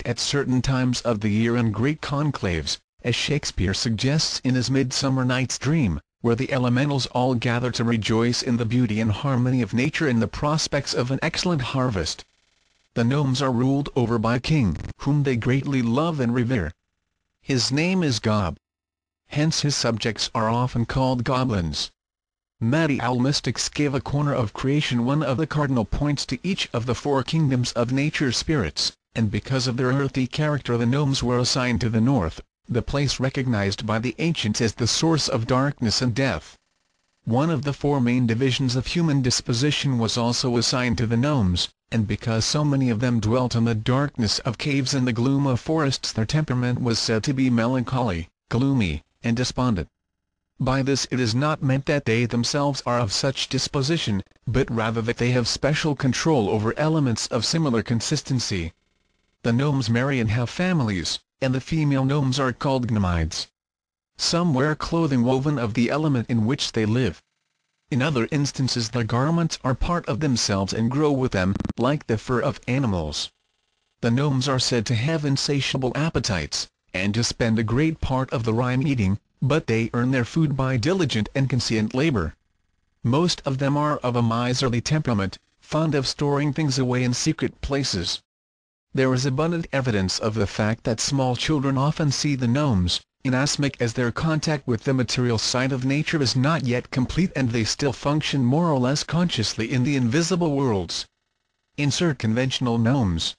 at certain times of the year in great conclaves, as Shakespeare suggests in his Midsummer Night's Dream, where the elementals all gather to rejoice in the beauty and harmony of nature and the prospects of an excellent harvest. The gnomes are ruled over by a king, whom they greatly love and revere. His name is Gob. Hence his subjects are often called goblins. Medieval mystics gave a corner of creation one of the cardinal points to each of the four kingdoms of nature spirits, and because of their earthy character the gnomes were assigned to the north, the place recognized by the ancients as the source of darkness and death. One of the four main divisions of human disposition was also assigned to the gnomes, and because so many of them dwelt in the darkness of caves and the gloom of forests their temperament was said to be melancholy, gloomy, and despondent. By this it is not meant that they themselves are of such disposition, but rather that they have special control over elements of similar consistency. The gnomes marry and have families, and the female gnomes are called gnomides. Some wear clothing woven of the element in which they live. In other instances their garments are part of themselves and grow with them, like the fur of animals. The gnomes are said to have insatiable appetites, and to spend a great part of the rime eating, but they earn their food by diligent and conscient labor. Most of them are of a miserly temperament, fond of storing things away in secret places. There is abundant evidence of the fact that small children often see the gnomes, inasmuch as their contact with the material side of nature is not yet complete and they still function more or less consciously in the invisible worlds. Insert conventional gnomes.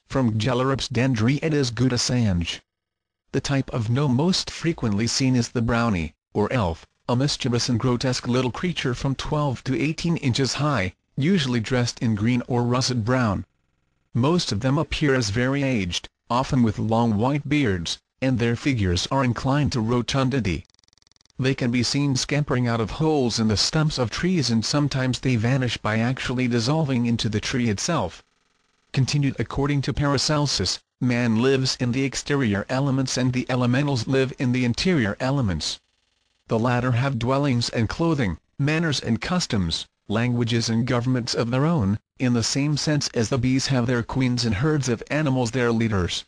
From Gellerup's Dendry et as good Assange. The type of gnome most frequently seen is the brownie, or elf, a mischievous and grotesque little creature from 12 to 18 inches high, usually dressed in green or russet brown. Most of them appear as very aged, often with long white beards, and their figures are inclined to rotundity. They can be seen scampering out of holes in the stumps of trees and sometimes they vanish by actually dissolving into the tree itself. Continued according to Paracelsus, man lives in the exterior elements and the elementals live in the interior elements. The latter have dwellings and clothing, manners and customs, languages and governments of their own, in the same sense as the bees have their queens and herds of animals their leaders.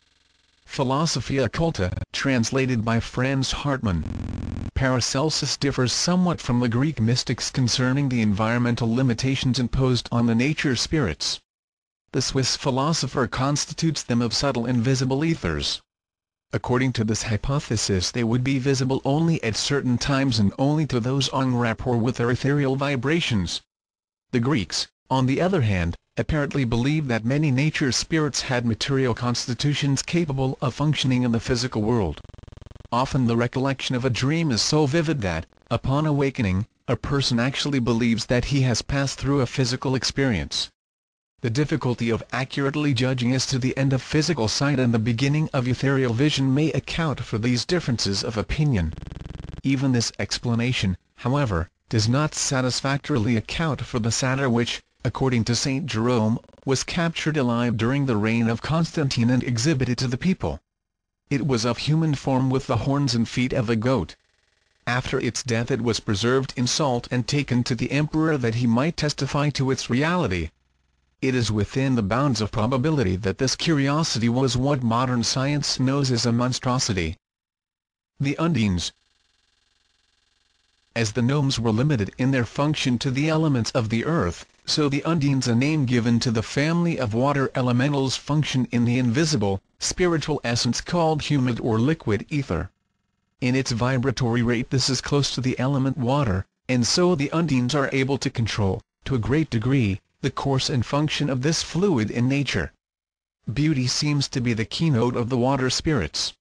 Philosophia Occulta, translated by Franz Hartmann. Paracelsus differs somewhat from the Greek mystics concerning the environmental limitations imposed on the nature spirits. The Swiss philosopher constitutes them of subtle invisible ethers. According to this hypothesis they would be visible only at certain times and only to those en rapport with their ethereal vibrations. The Greeks, on the other hand, apparently believed that many nature spirits had material constitutions capable of functioning in the physical world. Often the recollection of a dream is so vivid that, upon awakening, a person actually believes that he has passed through a physical experience. The difficulty of accurately judging as to the end of physical sight and the beginning of ethereal vision may account for these differences of opinion. Even this explanation, however, does not satisfactorily account for the satyr which, according to Saint Jerome, was captured alive during the reign of Constantine and exhibited to the people. It was of human form with the horns and feet of a goat. After its death it was preserved in salt and taken to the emperor that he might testify to its reality. It is within the bounds of probability that this curiosity was what modern science knows as a monstrosity. The Undines. As the gnomes were limited in their function to the elements of the earth, so the Undines, a name given to the family of water elementals, function in the invisible, spiritual essence called humid or liquid ether. In its vibratory rate this is close to the element water, and so the Undines are able to control, to a great degree, the course and function of this fluid in nature. Beauty seems to be the keynote of the water spirits.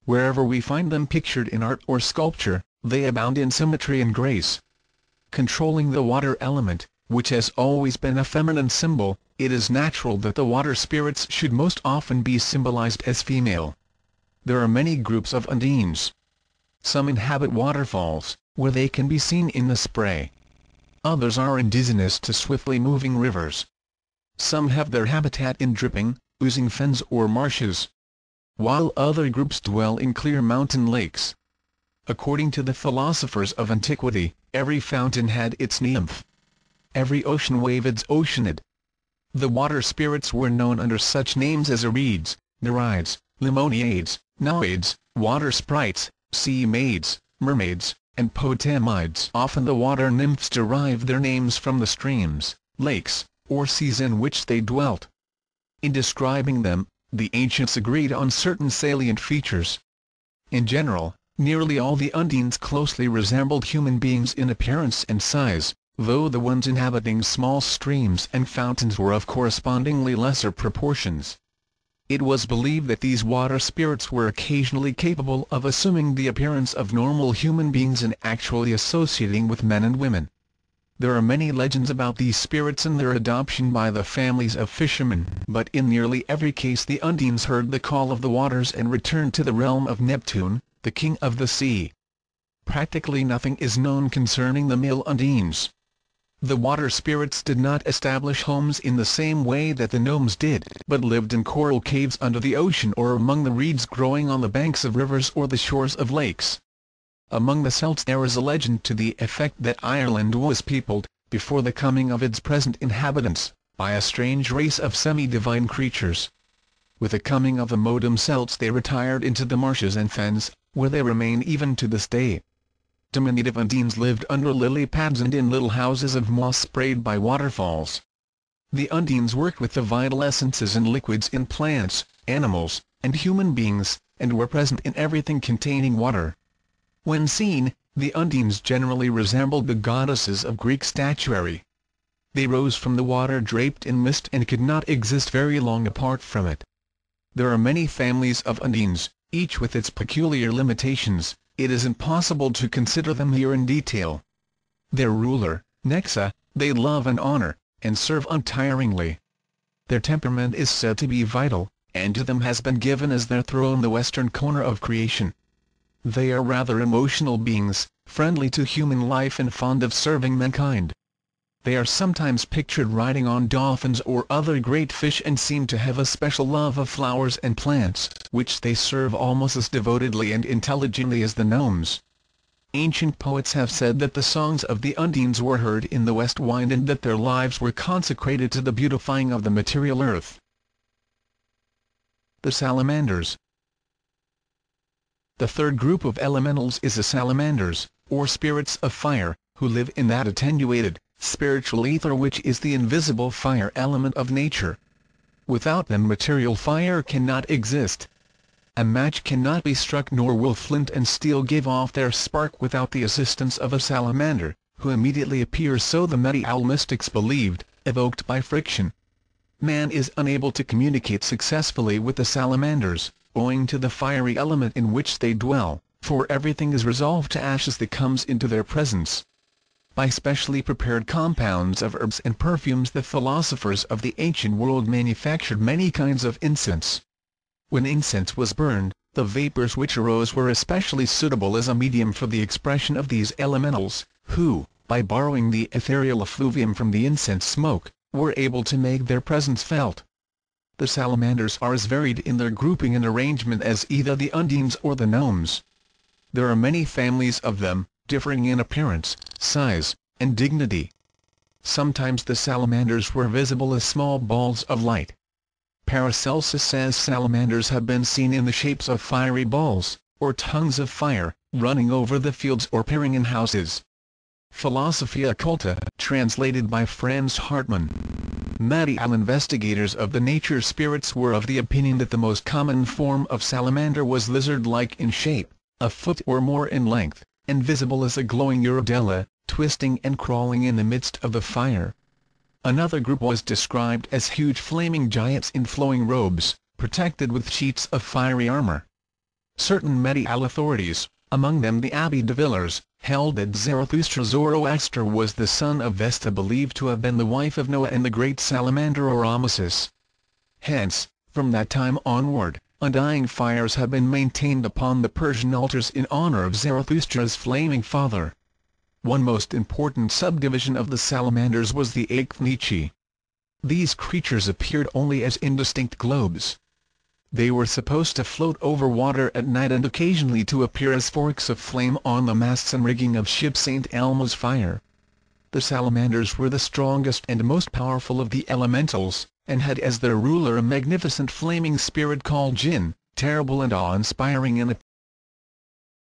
Wherever we find them pictured in art or sculpture, they abound in symmetry and grace. Controlling the water element, which has always been a feminine symbol, it is natural that the water spirits should most often be symbolized as female. There are many groups of Undines. Some inhabit waterfalls, where they can be seen in the spray. Others are indigenous to swiftly moving rivers. Some have their habitat in dripping, oozing fens or marshes, while other groups dwell in clear mountain lakes. According to the philosophers of antiquity, every fountain had its nymph. Every ocean wave its oceanid. The water spirits were known under such names as Erides, nereids, lemoniades, nauids, water sprites, sea maids, mermaids, and potamides. Often the water nymphs derive their names from the streams, lakes, or seas in which they dwelt. In describing them, the ancients agreed on certain salient features. In general, nearly all the undines closely resembled human beings in appearance and size, though the ones inhabiting small streams and fountains were of correspondingly lesser proportions. It was believed that these water spirits were occasionally capable of assuming the appearance of normal human beings and actually associating with men and women. There are many legends about these spirits and their adoption by the families of fishermen, but in nearly every case the undines heard the call of the waters and returned to the realm of Neptune, the king of the sea. Practically nothing is known concerning the male undines. The water spirits did not establish homes in the same way that the gnomes did, but lived in coral caves under the ocean or among the reeds growing on the banks of rivers or the shores of lakes. Among the Celts there is a legend to the effect that Ireland was peopled, before the coming of its present inhabitants, by a strange race of semi-divine creatures. With the coming of the modern Celts they retired into the marshes and fens, where they remain even to this day. Diminutive undines lived under lily pads and in little houses of moss sprayed by waterfalls. The undines worked with the vital essences and liquids in plants, animals, and human beings, and were present in everything containing water. When seen, the undines generally resembled the goddesses of Greek statuary. They rose from the water draped in mist and could not exist very long apart from it. There are many families of undines, each with its peculiar limitations. It is impossible to consider them here in detail. Their ruler, Nexa, they love and honor, and serve untiringly. Their temperament is said to be vital, and to them has been given as their throne the western corner of creation. They are rather emotional beings, friendly to human life and fond of serving mankind. They are sometimes pictured riding on dolphins or other great fish and seem to have a special love of flowers and plants, which they serve almost as devotedly and intelligently as the gnomes. Ancient poets have said that the songs of the undines were heard in the west wind and that their lives were consecrated to the beautifying of the material earth. The salamanders. The third group of elementals is the salamanders, or spirits of fire, who live in that attenuated, spiritual ether which is the invisible fire element of nature. Without them material fire cannot exist. A match cannot be struck nor will flint and steel give off their spark without the assistance of a salamander, who immediately appears, so the medieval mystics believed, evoked by friction. Man is unable to communicate successfully with the salamanders, owing to the fiery element in which they dwell, for everything is resolved to ashes that comes into their presence. By specially prepared compounds of herbs and perfumes the philosophers of the ancient world manufactured many kinds of incense. When incense was burned, the vapors which arose were especially suitable as a medium for the expression of these elementals, who, by borrowing the ethereal effluvium from the incense smoke, were able to make their presence felt. The salamanders are as varied in their grouping and arrangement as either the undines or the gnomes. There are many families of them, differing in appearance, size, and dignity. Sometimes the salamanders were visible as small balls of light. Paracelsus says salamanders have been seen in the shapes of fiery balls, or tongues of fire, running over the fields or peering in houses. Philosophia Occulta, translated by Franz Hartmann. Medieval investigators of the nature spirits were of the opinion that the most common form of salamander was lizard-like in shape, a foot or more in length, and visible as a glowing urodela, twisting and crawling in the midst of the fire. Another group was described as huge flaming giants in flowing robes, protected with sheets of fiery armor. Certain medieval authorities, among them the Abbé de Villers, held that Zoroaster was the son of Vesta, believed to have been the wife of Noah and the great salamander Orameses. Hence, from that time onward, undying fires have been maintained upon the Persian altars in honor of Zarathustra's flaming father. One most important subdivision of the salamanders was the Akthnichi. These creatures appeared only as indistinct globes. They were supposed to float over water at night and occasionally to appear as forks of flame on the masts and rigging of ship St. Elmo's fire. The salamanders were the strongest and most powerful of the elementals, and had as their ruler a magnificent flaming spirit called Jinn, terrible and awe-inspiring in